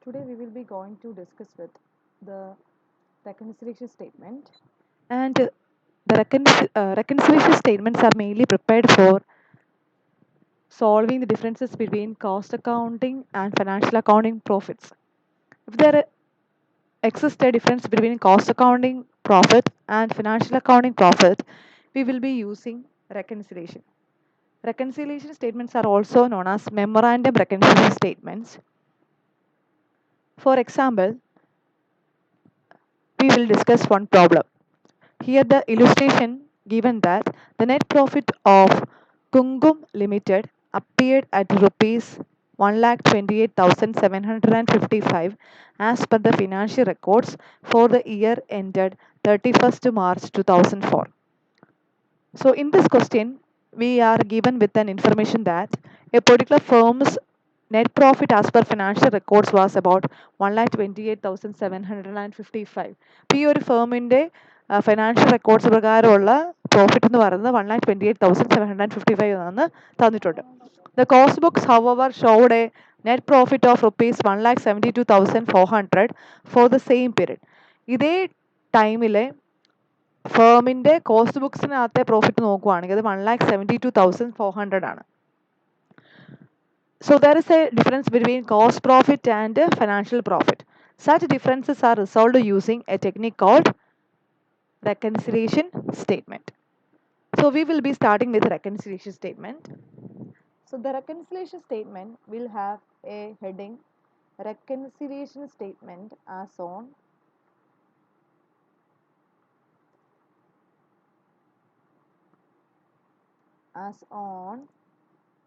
Today we will be going to discuss with the reconciliation statement. And the reconciliation statements are mainly prepared for solving the differences between cost accounting and financial accounting profits. If there exists a difference between cost accounting profit and financial accounting profit, we will be using reconciliation. Reconciliation statements are also known as memorandum reconciliation statements. For example, we will discuss one problem. Here the illustration given that the net profit of Kungum Limited appeared at rupees 1,28,755 as per the financial records for the year ended 31st March 2004. So in this question, we are given with an information that a particular firm's net profit as per financial records was about 1,28,755. അപ്പോൾ ഈ ഒരു ഫേമിൻ്റെ financial records പ്രകാരമുള്ള profit എന്ന് പറയുന്നത് 1,28,755 ആണെന്ന് തന്നിട്ടുണ്ട്. The cost books, however, showed a net profit of rupees 1,72,400 for the same period. ഇതേ ടൈമിലെ ഫേമിൻ്റെ cost ബുക്സിനകത്തെ profit നോക്കുവാണെങ്കിൽ അത് 1,72,400 ആണ്. So there is a difference between cost profit and financial profit. Such differences are resolved using a technique called reconciliation statement. So we will be starting with reconciliation statement. So the reconciliation statement will have a heading reconciliation statement as on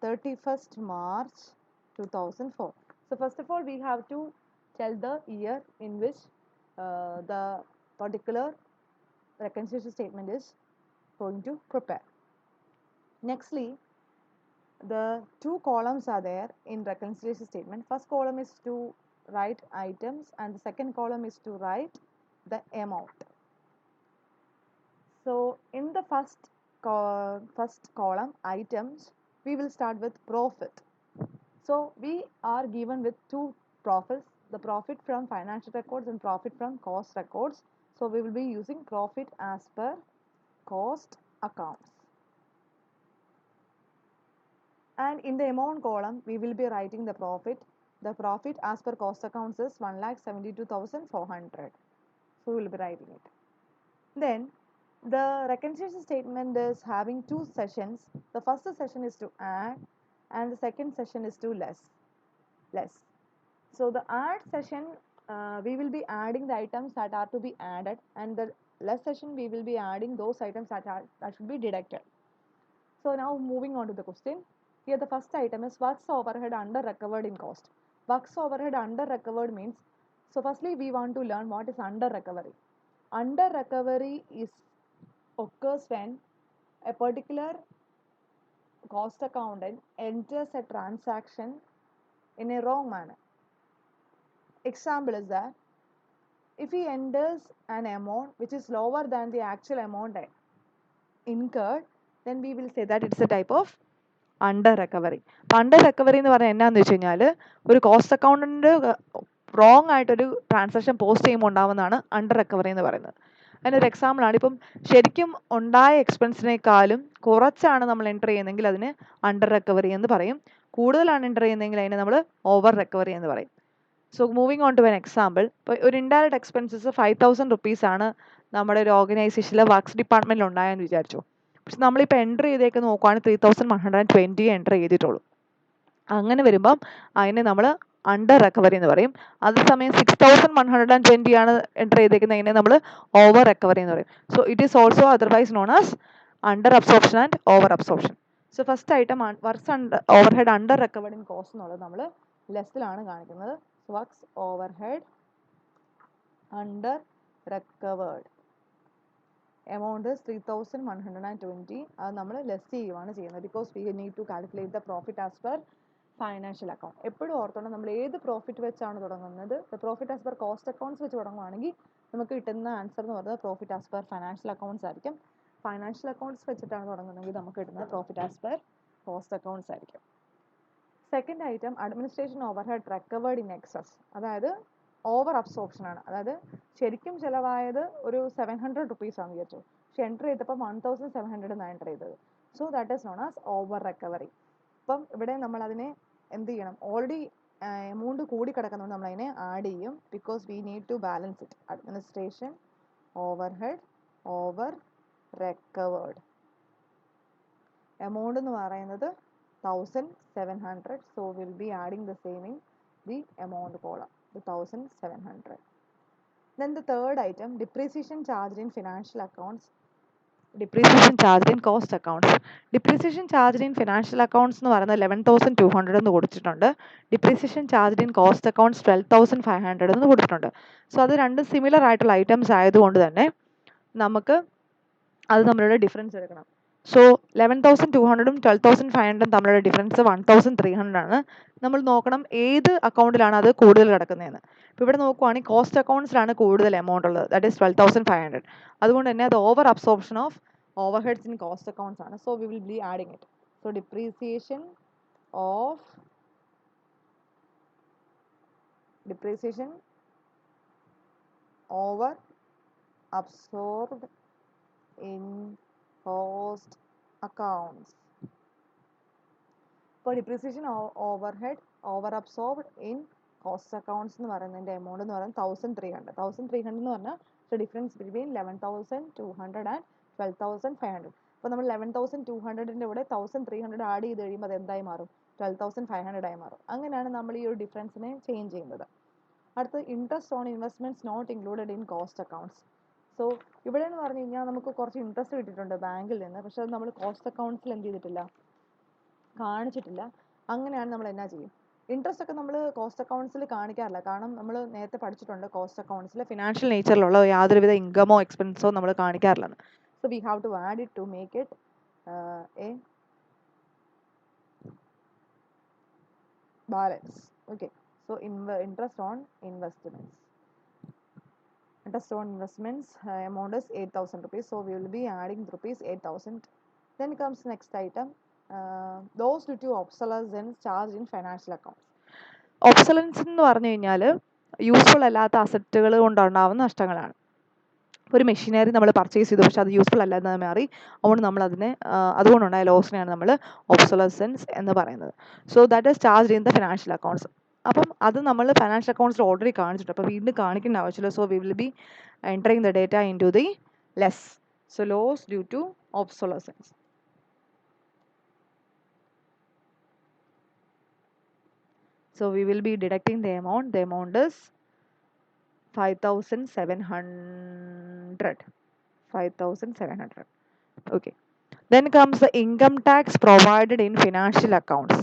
31st March 2004. So first of all, we have to tell the year in which the particular reconciliation statement is going to prepare. Nextly, the two columns are there in reconciliation statement. First column is to write items and the second column is to write the amount. So in the first column, items, we will start with profit. So we are given with two profits, the profit from financial records and profit from cost records. So we will be using profit as per cost accounts. And in the amount column, we will be writing the profit. The profit as per cost accounts is 1,72,400. So we will be writing it. Then the reconciliation statement is having two sessions. The first session is to add and the second session is to less. So the add session, we will be adding the items that are to be added, and the less session we will be adding those items that should be deducted. So now moving on to the question. Here the first item is works overhead under recovered in cost. Works overhead under recovered means, so firstly we want to learn what is under recovery. Under recovery occurs when a particular cost accountant enters a transaction in a wrong manner. Example is that if he enters an amount which is lower than the actual amount incurred, then we will say that it's a type of under recovery. Under recovery എന്ന് പറഞ്ഞാൽ എന്നാന്ന് വെച്ച് കഴിഞ്ഞാൽ ഒരു cost accountant wrong ആയിട്ടൊരു transaction post ചെയ്യുമ്പോൾ ഉണ്ടാവുന്നതാണ് under recovery എന്ന് പറയുന്നത്. അതിനൊരു എക്സാമ്പിളാണ്, ഇപ്പം ശരിക്കും ഉണ്ടായ എക്സ്പെൻസിനേക്കാളും കുറച്ചാണ് നമ്മൾ എൻ്റർ ചെയ്യുന്നതെങ്കിൽ അതിന് അണ്ടർ റിക്കവറി എന്ന് പറയും. കൂടുതലാണ് എൻ്റർ ചെയ്യുന്നതെങ്കിൽ അതിനെ നമ്മൾ ഓവർ റിക്കവറി എന്ന് പറയും. So moving on to an example, ഇപ്പോൾ ഒരു ഇൻഡയറക്റ്റ് എക്സ്പെൻസസ് 5,000 റുപ്പീസാണ് നമ്മുടെ ഒരു ഓർഗനൈസേഷനിലെ വർക്ക്സ് ഡിപ്പാർട്ട്മെൻറ്റിൽ ഉണ്ടായെന്ന് വിചാരിച്ചു. പക്ഷെ നമ്മളിപ്പോൾ എൻ്റർ ചെയ്തേക്ക് നോക്കുവാണെങ്കിൽ 3,120 എൻ്റർ ചെയ്തിട്ടുള്ളൂ. അങ്ങനെ വരുമ്പം അതിനെ നമ്മൾ അണ്ടർ റിക്കവറി എന്ന് പറയും. അതേസമയം 6,120 ആണ് എൻ്റർ ചെയ്തേക്കുന്നതിനെ നമ്മൾ ഓവർ റിക്കവറി എന്ന് പറയും. So it is also otherwise known as under absorption and over absorption. So first item works overhead under recovered in cost എന്നുള്ളത് നമ്മൾ ലെസ്സിലാണ് കാണിക്കുന്നത്. Works overhead under recovered amount 3,120. അത് നമ്മൾ ലെസ് ചെയ്യുകയാണ് ചെയ്യുന്നത്. Because we need to calculate the profit as per financial account. എപ്പോഴും ഓർത്തോണം, നമ്മൾ ഏത് പ്രോഫിറ്റ് വെച്ചാണ് തുടങ്ങുന്നത്, the profit as per cost accounts വെച്ച് തുടങ്ങുകയാണെങ്കിൽ നമുക്ക് കിട്ടുന്ന ആൻസർ എന്ന് പറയുന്നത് profit as per financial accounts ആയിരിക്കും. ഫൈനാൻഷ്യൽ അക്കൗണ്ട്സ് വെച്ചിട്ടാണ് തുടങ്ങുന്നതെങ്കിൽ നമുക്ക് കിട്ടുന്നത് profit as per cost accounts ആയിരിക്കും. Second item administration overhead recovered in excess, അതായത് ഓവർ അബ്സോർപ്ഷൻ ആണ്. അതായത് ശരിക്കും ചിലവായത് ഒരു 700 റുപ്പീസ് ആണെന്ന് വിചാരിച്ചു, പക്ഷെ എൻ്റർ ചെയ്തപ്പോൾ 1700 എന്നാണ് എൻ്റർ ചെയ്തത്. So that is known as over recovery. അപ്പം ഇവിടെ നമ്മൾ അതിനെ എന്ത് ചെയ്യണം, ഓൾറെഡി എമൗണ്ട് കൂടി കിടക്കുന്നതുകൊണ്ട് നമ്മൾ അതിനെ ആഡ് ചെയ്യും, because we need to balance it. Administration overhead over recovered, amount എന്ന് പറയുന്നത് 1700, so we'll be adding the same in the amount column, the 1700. Then the third item, depreciation charged in financial accounts, depreciation charged in cost accounts. Depreciation charged in financial accounts എന്ന് പറയുന്നത് 11,200 എന്ന് കൊടുത്തിട്ടുണ്ട്. depreciation charged in cost accounts 12,500 എന്ന് കൊടുത്തിട്ടുണ്ട്. So അത് രണ്ടും similar ആയിട്ടുള്ള items ആയതുകൊണ്ട് തന്നെ നമുക്ക് അത് നമ്മളുടെ ഡിഫറൻസ് എടുക്കണം. സോ 11,200 12,500 തമ്മിലുള്ള ഡിഫറൻസ് 1,300 ആണ്. നമ്മൾ നോക്കണം ഏത് അക്കൗണ്ടിലാണ് അത് കൂടുതൽ കിടക്കുന്നതെന്ന്. ഇപ്പോൾ ഇവിടെ നോക്കുവാണെങ്കിൽ കോസ്റ്റ് അക്കൗണ്ട്സിലാണ് കൂടുതൽ എമൗണ്ട് ഉള്ളത്, ദാറ്റ് ഈസ് 12,500. അതുകൊണ്ട് തന്നെ അത് over absorption of overheads in cost accounts ആണ്. So we will be adding it. So depreciation over absorbed in cost accounts. ഇപ്പോൾ depreciation overhead over absorbed in cost accounts എന്ന് പറയുന്നതിൻ്റെ amount എന്ന് പറയുന്നത് 1,300 എന്ന് പറഞ്ഞാൽ ഡിഫറൻസ് ബിറ്റ്വീൻ 11,200 ആൻഡ് 12,500. അപ്പോൾ നമ്മൾ 11,200ൻ്റെ കൂടെ 1,300 ആഡ് ചെയ്ത് കഴിയുമ്പോൾ അത് എന്തായി മാറും, 12,500 ആയി മാറും. അങ്ങനെയാണ് നമ്മൾ ഈ ഒരു ഡിഫറൻസിനെ ചേഞ്ച് ചെയ്യുന്നത്. അടുത്ത് interest on investments not included in cost accounts. So ഇവിടെ എന്ന് പറഞ്ഞു കഴിഞ്ഞാൽ നമുക്ക് കുറച്ച് ഇൻട്രസ്റ്റ് കിട്ടിയിട്ടുണ്ട് ബാങ്കിൽ നിന്ന്, പക്ഷെ അത് നമ്മൾ കോസ്റ്റ് അക്കൗണ്ട്സിൽ എന്ത് ചെയ്തിട്ടില്ല, കാണിച്ചിട്ടില്ല. അങ്ങനെയാണ് നമ്മൾ എന്നാ ചെയ്യും, ഇൻട്രസ്റ്റ് ഒക്കെ നമ്മൾ കോസ്റ്റ് അക്കൗണ്ട്സിൽ കാണിക്കാറില്ല. കാരണം നമ്മൾ നേരത്തെ പഠിച്ചിട്ടുണ്ട് കോസ്റ്റ് അക്കൗണ്ട്സിൽ ഫിനാൻഷ്യൽ നേച്ചറിലുള്ള യാതൊരുവിധ ഇൻകമോ എക്സ്പെൻസോ നമ്മൾ കാണിക്കാറില്ലെന്ന്. So we have to add it to make it a balance. Okay, so interest on investments, amount is 8,000 rupees, so we will be adding rupees 8,000. Then comes next item, those due to obsolescence charged in financial accounts. Obsolescence എന്ന് പറഞ്ഞു കഴിഞ്ഞാൽ useful അല്ലാത്ത അസറ്റുകൾ കൊണ്ടുണ്ടാവുന്ന നഷ്ടങ്ങളാണ്. ഒരു machinery നമ്മൾ purchase ചെയ്തു, പക്ഷെ അത് useful അല്ലാതെ മാറി, അതുകൊണ്ട് നമ്മൾ അതിനെ അതുകൊണ്ടുണ്ടായ ലോസിനെയാണ് നമ്മൾ ഒബ്സലസൻസ് എന്ന് പറയുന്നത്. So that is charge in the financial accounts. അപ്പം അത് നമ്മൾ ഫിനാൻഷ്യൽ അക്കൗണ്ട്സിൽ ഓൾറെഡി കാണിച്ചിട്ട്, അപ്പോൾ വീണ്ടും കാണിക്കേണ്ട ആവശ്യമില്ല. So we will be entering the data into the less. So loss due to obsolescence. So we will be deducting the amount. The amount is 5,700. 5,700. Okay. Then comes the income tax provided in financial accounts.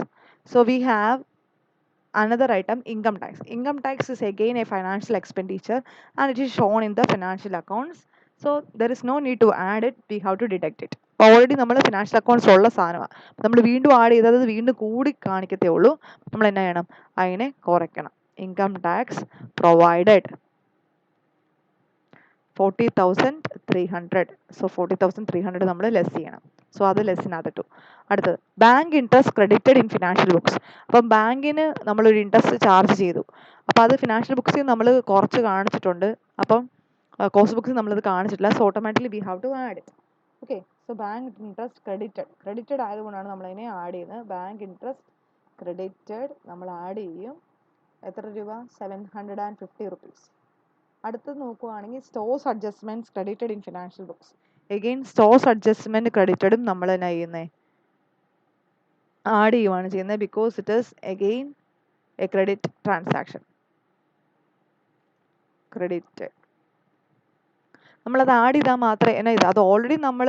So we have another item, income tax. Income tax is again a financial expenditure and it is shown in the financial accounts. So there is no need to add it, we have to deduct it. Already നമ്മൾ financial accounts ഉള്ള സാധനമാണ്, നമ്മൾ വീണ്ടും add ചെയ്തത് വീണ്ടും കൂടി കാണിക്കത്തേ ഉള്ളൂ. നമ്മൾ എന്നാ ചെയ്യണം, അതിനെ കുറയ്ക്കണം. Income tax provided 40,300. സോ 40,300 നമ്മൾ ലെസ് ചെയ്യണം. സോ അത് ലെസ്സിനകത്തിട്ടു. അടുത്തത് bank interest credited in financial books. അപ്പം ബാങ്കിന് നമ്മളൊരു ഇൻട്രസ്റ്റ് ചാർജ് ചെയ്തു, അപ്പോൾ അത് ഫിനാൻഷ്യൽ ബുക്സിൽ നമ്മൾ കുറച്ച് കാണിച്ചിട്ടുണ്ട്, അപ്പം കോസ്റ്റ് ബുക്സിൽ നമ്മളത് കാണിച്ചിട്ടില്ല. So automatically we have to add it. Okay, so bank interest credited ആയതുകൊണ്ടാണ് നമ്മളതിനെ ആഡ് ചെയ്യുന്നത്. ബാങ്ക് ഇൻട്രസ്റ്റ് ക്രെഡിറ്റഡ് നമ്മൾ ആഡ് ചെയ്യും. എത്ര രൂപ, 750 റുപ്പീസ്. അടുത്തത് നോക്കുവാണെങ്കിൽ stores adjustments credited in financial books. Again stores adjustment ക്രെഡിറ്റഡും നമ്മൾ എന്നാ ചെയ്യുന്നത്, ആഡ് ചെയ്യുവാണ് ചെയ്യുന്നത്, because it is again a credit transaction. Credit നമ്മളത് ആഡ് ചെയ്താൽ മാത്രമേ എന്നാ ഇത്, അത് ഓൾറെഡി നമ്മൾ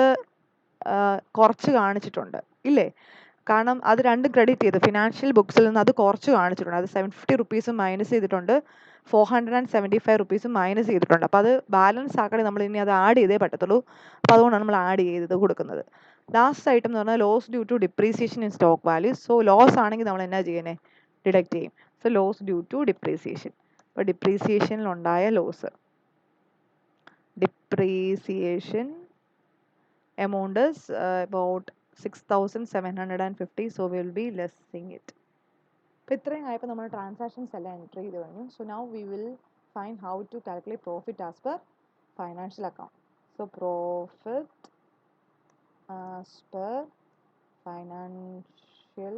കുറച്ച് കാണിച്ചിട്ടുണ്ട് ഇല്ലേ, കാരണം അത് രണ്ടും ക്രെഡിറ്റ് ചെയ്തു. ഫിനാൻഷ്യൽ ബുക്സിൽ നിന്ന് അത് കുറച്ച് കാണിച്ചിട്ടുണ്ട്, അത് 750 റുപ്പീസും മൈനസ് ചെയ്തിട്ടുണ്ട്, 475 റുപ്പീസും മൈനസ് ചെയ്തിട്ടുണ്ട്. അപ്പോൾ അത് ബാലൻസ് ആക്കണേ നമ്മൾ ഇനി അത് ആഡ് ചെയ്തേ പറ്റത്തുള്ളൂ. അപ്പോൾ അതുകൊണ്ടാണ് നമ്മൾ ആഡ് ചെയ്ത് കൊടുക്കുന്നത്. ലാസ്റ്റ് ഐറ്റം എന്ന് പറഞ്ഞാൽ loss due to depreciation in stock values. So loss ആണെങ്കിൽ നമ്മൾ എന്നാ ചെയ്യുന്നത്, ഡിഡക്റ്റ് ചെയ്യും. So loss due to depreciation. അപ്പോൾ ഡിപ്രീസിയേഷനിലുണ്ടായ loss, depreciation amount is about 6,750, so we will be lessing it. അപ്പോൾ ഇത്രയും ആയപ്പോൾ നമ്മൾ ട്രാൻസാക്ഷൻസ് എല്ലാം എൻട്രി ചെയ്ത് കഴിഞ്ഞു. So now we will find how to calculate profit as per financial account. So profit as per financial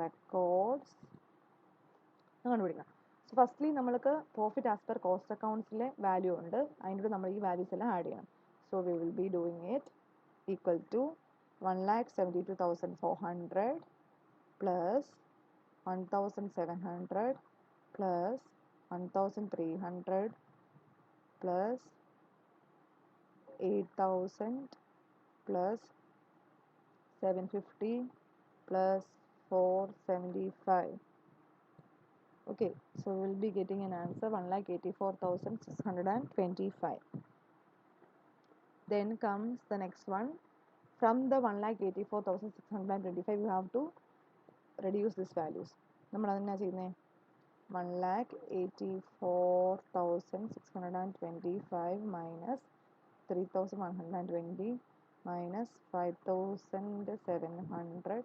records കണ്ടുപിടിക്കണം. So firstly നമ്മൾക്ക് profit as per cost അക്കൗണ്ട്സിലെ വാല്യൂ ഉണ്ട്, അതിൻ്റെ കൂടെ നമ്മൾ ഈ വാല്യൂസ് എല്ലാം ആഡ് ചെയ്യണം. So we will be doing it equal to 1,72,400 plus 1,700 plus 1,300 plus 8,000 plus 750 plus 475. Okay, so we will be getting an answer 1,84,625. Then comes the next one. From the 1,84,625 you have to reduce these values. നമ്മൾ അതെന്നാ ചെയ്യുന്നത്? 1,84,625 minus 3,120 minus 5,700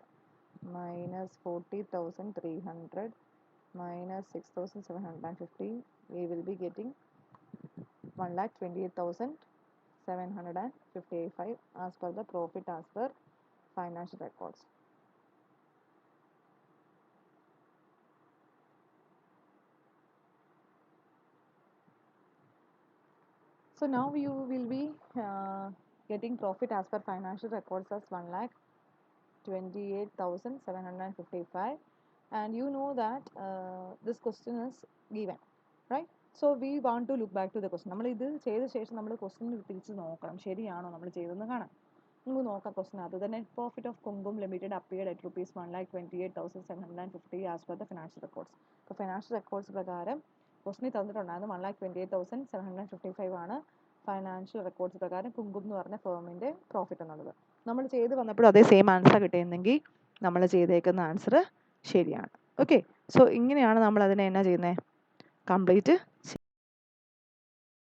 minus 40,300 minus 6,750. We will be getting 1,28,755 as per the profit as per financial records. So now you will be getting profit as per financial records as 1,28,755, and you know that this question is given, right? So we want to look back to the question. നമ്മൾ ഇത് ചെയ്ത ശേഷം നമ്മൾ question തിരിച്ച് നോക്കണം, ശരിയാണോ നമ്മൾ ചെയ്തതെന്ന് കാണാം. നമുക്ക് നോക്കാം ക്വസ്റ്റ്യൻ. അത് തന്നെ profit of Kumkum Limited appeared at rupees 1,28,750 as per the financial records. അപ്പോൾ ഫിനാൻഷ്യൽ റെക്കോർഡ്സ് പ്രകാരം ക്വസ്റ്റ്യൻ തന്നിട്ടുണ്ടായിരുന്നു 1,28,755 ആണ് ഫൈനാൻഷ്യൽ റെക്കോർഡ്സ് പ്രകാരം കുങ്കും എന്ന് പറഞ്ഞ ഫേമിൻ്റെ പ്രോഫിറ്റ് എന്നുള്ളത്. നമ്മൾ ചെയ്ത് വന്നപ്പോഴും അതേ സെയിം ആൻസർ കിട്ടിയിരുന്നെങ്കിൽ നമ്മൾ ചെയ്തേക്കുന്ന ആൻസർ ശരിയാണ്. ഓക്കെ, സോ ഇങ്ങനെയാണ് നമ്മൾ അതിനെ എന്നാ ചെയ്യുന്നത്, കംപ്ലീറ്റ്